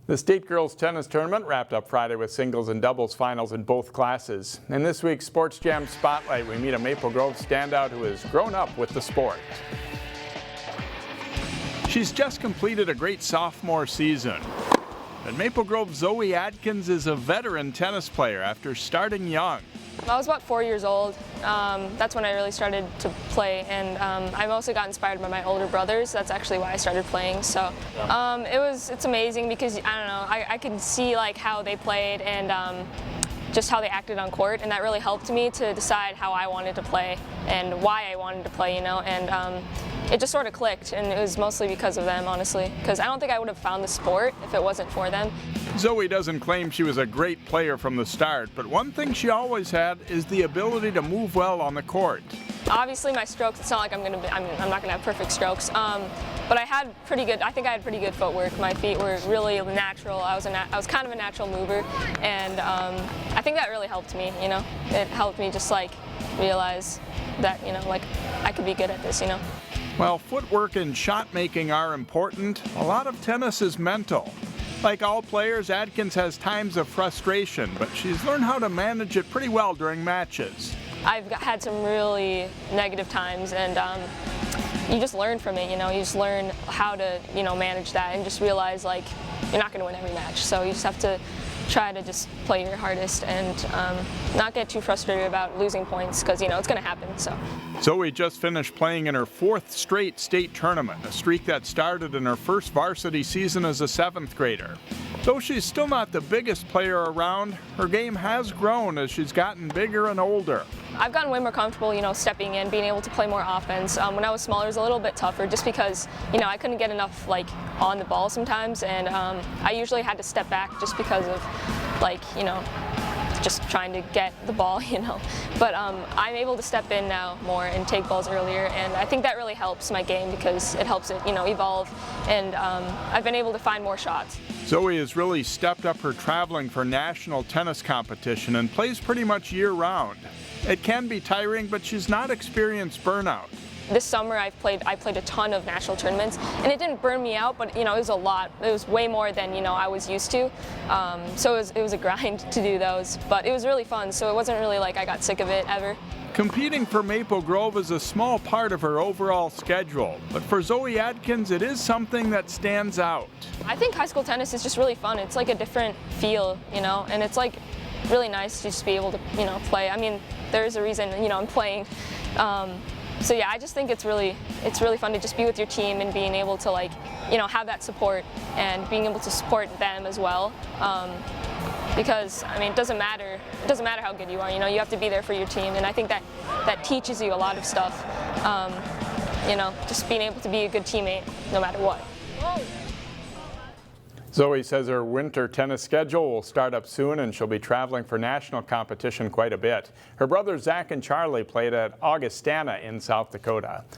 The state girls tennis tournament wrapped up Friday with singles and doubles finals in both classes. In this week's Sports Jam Spotlight, we meet a Maple Grove standout who has grown up with the sport. She's just completed a great sophomore season. At Maple Grove, Zoe Adkins is a veteran tennis player after starting young. I was about 4 years old. That's when I really started to play, and I've also got inspired by my older brothers. That's actually why I started playing. So it's amazing because I don't know, I could see like how they played and just how they acted on court, and that really helped me to decide how I wanted to play and why I wanted to play, you know, and it just sort of clicked, and it was mostly because of them, honestly, because I don't think I would have found the sport if it wasn't for them. Zoe doesn't claim she was a great player from the start, but one thing she always had is the ability to move well on the court. Obviously my strokes, it's not like I'm not going to have perfect strokes, but I had pretty good, I think I had pretty good footwork. My feet were really natural. I was kind of a natural mover, and I think that really helped me, you know. It helped me just like realize that, you know, like I could be good at this, you know. While footwork and shot making are important, a lot of tennis is mental. Like all players, Adkins has times of frustration, but she's learned how to manage it pretty well during matches. I've had some really negative times, and you just learn from it, you know. You just learn how to, you know, manage that and just realize like you're not going to win every match. So you just have to try to just play your hardest and not get too frustrated about losing points, because, you know, it's going to happen. So Zoe just finished playing in her 4th straight state tournament, a streak that started in her first varsity season as a 7th grader. Though she's still not the biggest player around, her game has grown as she's gotten bigger and older. I've gotten way more comfortable, you know, stepping in, being able to play more offense. When I was smaller, it was a little bit tougher just because, you know, I couldn't get enough, like, on the ball sometimes, and I usually had to step back just because of, like, you know, just trying to get the ball, you know. But I'm able to step in now more and take balls earlier, and I think that really helps my game because it helps it, you know, evolve, and I've been able to find more shots. Zoe has really stepped up her traveling for national tennis competition and plays pretty much year-round. It can be tiring, but she's not experienced burnout. This summer I played a ton of national tournaments, and it didn't burn me out, but, you know, it was a lot. It was way more than, you know, I was used to. So it was a grind to do those, but it was really fun, so it wasn't really like I got sick of it ever. Competing for Maple Grove is a small part of her overall schedule, but for Zoe Adkins, it is something that stands out. I think high school tennis is just really fun. It's like a different feel, you know, and it's like really nice to just be able to, you know, play. I mean, there's a reason, you know, I'm playing. So yeah, I just think it's really fun to just be with your team and being able to, like, you know, have that support and being able to support them as well. Because, I mean, it doesn't matter how good you are, you know, you have to be there for your team, and I think that teaches you a lot of stuff. You know, just being able to be a good teammate no matter what. Zoe says her winter tennis schedule will start up soon, and she'll be traveling for national competition quite a bit. Her brothers Zach and Charlie played at Augustana in South Dakota.